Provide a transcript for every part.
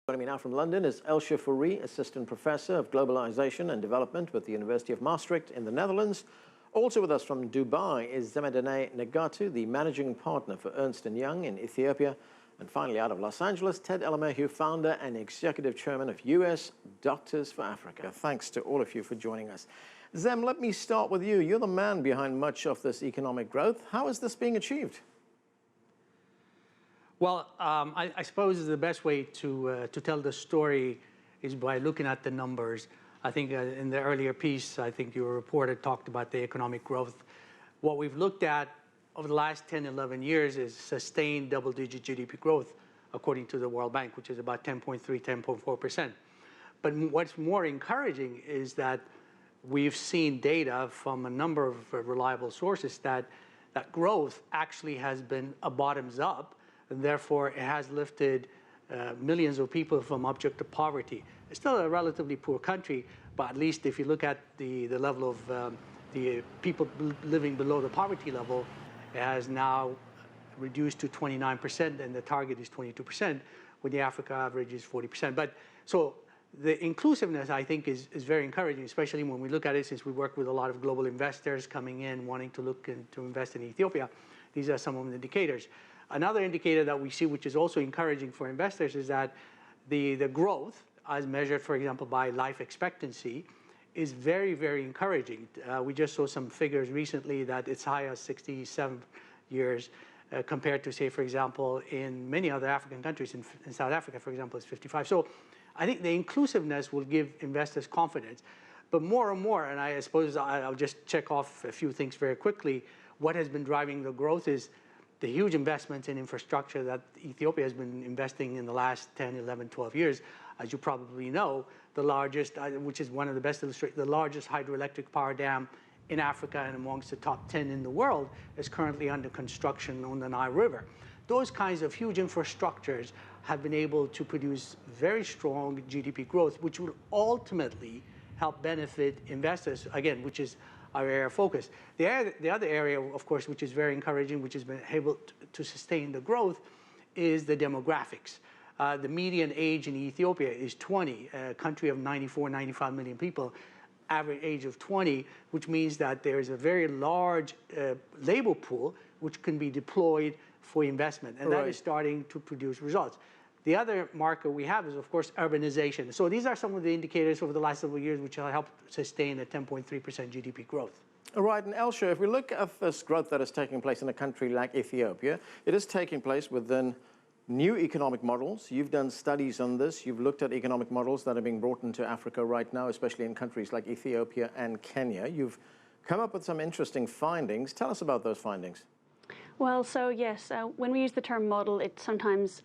Joining me now from London is Elsje Fourie, Assistant Professor of Globalization and Development with the University of Maastricht in the Netherlands. Also with us from Dubai is Zemedene Negatu, the Managing Partner for Ernst & Young in Ethiopia. And finally, out of Los Angeles, Ted Elemehu, Founder and Executive Chairman of US Doctors for Africa. Thanks to all of you for joining us. Zem, let me start with you. You're the man behind much of this economic growth. How is this being achieved? Well, I suppose the best way to tell the story is by looking at the numbers. I think in the earlier piece, I think your reporter talked about the economic growth. What we've looked at over the last 10, 11 years is sustained double-digit GDP growth, according to the World Bank, which is about 10.3, 10.4%. But what's more encouraging is that we've seen data from a number of reliable sources that growth actually has been a bottoms up, and therefore it has lifted millions of people from abject to poverty. It's still a relatively poor country, but at least if you look at the level of the people living below the poverty level, it has now reduced to 29%, and the target is 22%, when the Africa average is 40%. But so the inclusiveness, I think, is very encouraging, especially when we look at it, since we work with a lot of global investors coming in, wanting to look to invest in Ethiopia. These are some of the indicators. Another indicator that we see, which is also encouraging for investors, is that the growth, as measured, for example, by life expectancy, is very, very encouraging. We just saw some figures recently that it's high as 67 years compared to, say, for example, in many other African countries. In South Africa, for example, it's 55. So I think the inclusiveness will give investors confidence. But more and more, and I suppose I'll just check off a few things very quickly, what has been driving the growth is the huge investments in infrastructure that Ethiopia has been investing in the last 10, 11, 12 years. As you probably know, the largest, which is one of the best illustrated, the largest hydroelectric power dam in Africa and amongst the top 10 in the world is currently under construction on the Nile River. Those kinds of huge infrastructures have been able to produce very strong GDP growth, which will ultimately help benefit investors, again, which is our area of focus. The other area, of course, which is very encouraging, which has been able to sustain the growth, is the demographics. The median age in Ethiopia is 20, a country of 94, 95 million people, average age of 20, which means that there is a very large labor pool which can be deployed for investment, and that is starting to produce results. The other marker we have is, of course, urbanization. So these are some of the indicators over the last several years which have helped sustain a 10.3% GDP growth. All right, and Elsje, if we look at this growth that is taking place in a country like Ethiopia, it is taking place within new economic models. You've done studies on this. You've looked at economic models that are being brought into Africa right now, especially in countries like Ethiopia and Kenya. You've come up with some interesting findings. Tell us about those findings. Well, so yes, when we use the term model, it sometimes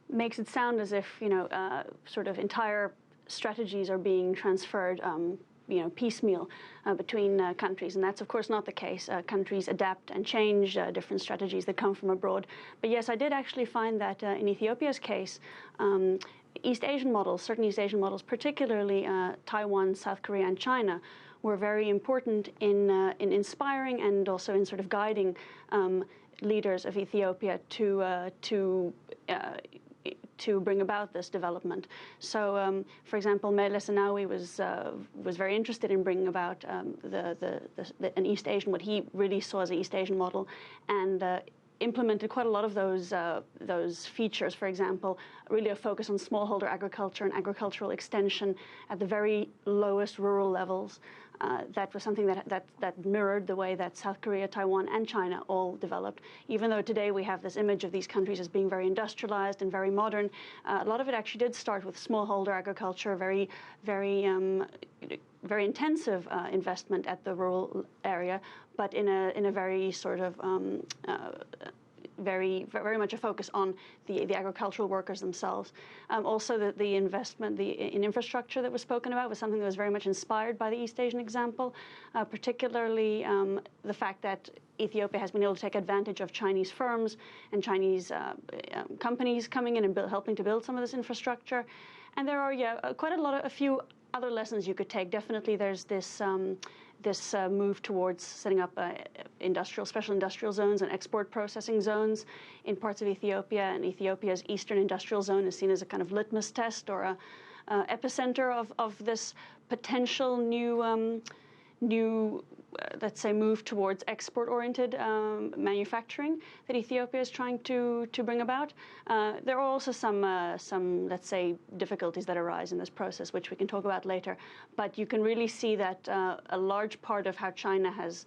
makes it sound as if, sort of entire strategies are being transferred, piecemeal between countries. And that's, of course, not the case. Countries adapt and change different strategies that come from abroad. But yes, I did actually find that in Ethiopia's case, East Asian models, certain East Asian models, particularly Taiwan, South Korea, and China, were very important in inspiring and also in sort of guiding leaders of Ethiopia to bring about this development. So, for example, Meles Zenawi was very interested in bringing about an East Asian, what he really saw as an East Asian model, and implemented quite a lot of those features. For example, really a focus on smallholder agriculture and agricultural extension at the very lowest rural levels. That was something that mirrored the way that South Korea, Taiwan, and China all developed. Even though today we have this image of these countries as being very industrialized and very modern, a lot of it actually did start with smallholder agriculture, very intensive investment at the rural area, but in a very sort of very much a focus on the agricultural workers themselves. Also, the investment in infrastructure that was spoken about was something that was very much inspired by the East Asian example, particularly the fact that Ethiopia has been able to take advantage of Chinese firms and Chinese companies coming in and helping to build some of this infrastructure. And there are, quite a few other lessons you could take. Definitely there's this this move towards setting up special industrial zones and export processing zones in parts of Ethiopia. And Ethiopia's Eastern Industrial Zone is seen as a kind of litmus test or a epicenter of this potential new let's say, move towards export-oriented manufacturing that Ethiopia is trying to bring about. There are also some, let's say, difficulties that arise in this process, which we can talk about later. But you can really see that a large part of how China has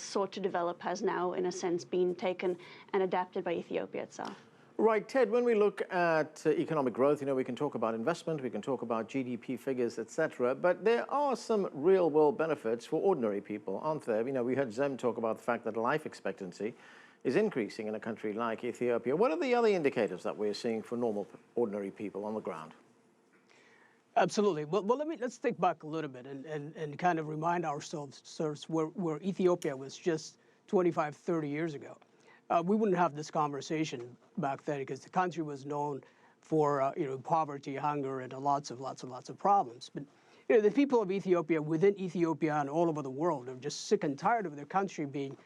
sought to develop has now, in a sense, been taken and adapted by Ethiopia itself. Right, Ted, when we look at economic growth, we can talk about investment, we can talk about GDP figures, etc. But there are some real-world benefits for ordinary people, aren't there? We heard Zem talk about the fact that life expectancy is increasing in a country like Ethiopia. What are the other indicators that we're seeing for normal, ordinary people on the ground? Absolutely. Well, let's think back a little bit and kind of remind ourselves where Ethiopia was just 25, 30 years ago. We wouldn't have this conversation back then because the country was known for poverty, hunger, and lots of problems. But the people of Ethiopia, within Ethiopia and all over the world, are just sick and tired of their country being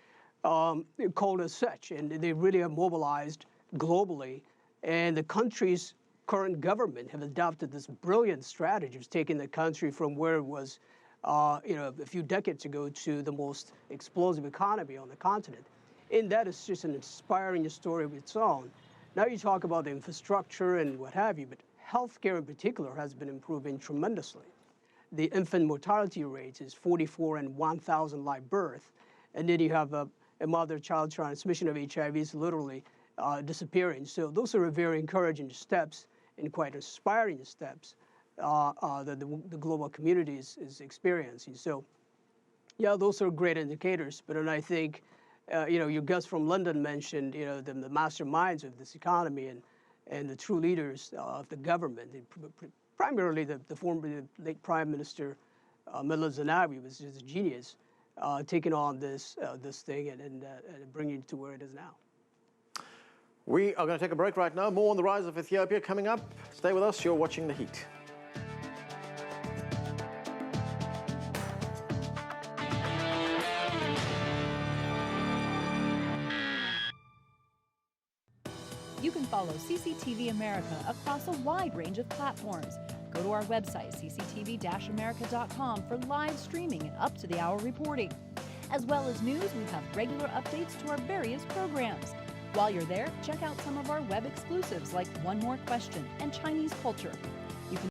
called as such, and they really have mobilized globally. And the country's current government have adopted this brilliant strategy of taking the country from where it was, a few decades ago to the most explosive economy on the continent. And that is just an inspiring story of its own. Now you talk about the infrastructure and what have you, but healthcare in particular has been improving tremendously. The infant mortality rate is 44 in 1,000 live birth, and then you have a mother-child transmission of HIV is literally disappearing. So those are very encouraging steps and quite inspiring steps that the global community is experiencing. So yeah, those are great indicators, but then I think your guest from London mentioned, the masterminds of this economy and the true leaders of the government, primarily the former late Prime Minister Meles Zenawi was just a genius, taking on this thing and bringing it to where it is now. We are going to take a break right now. More on the rise of Ethiopia coming up. Stay with us. You're watching The Heat. You can follow CCTV America across a wide range of platforms. Go to our website, cctv-america.com, for live streaming and up-to-the-hour reporting. As well as news, we have regular updates to our various programs. While you're there, check out some of our web exclusives like One More Question and Chinese Culture.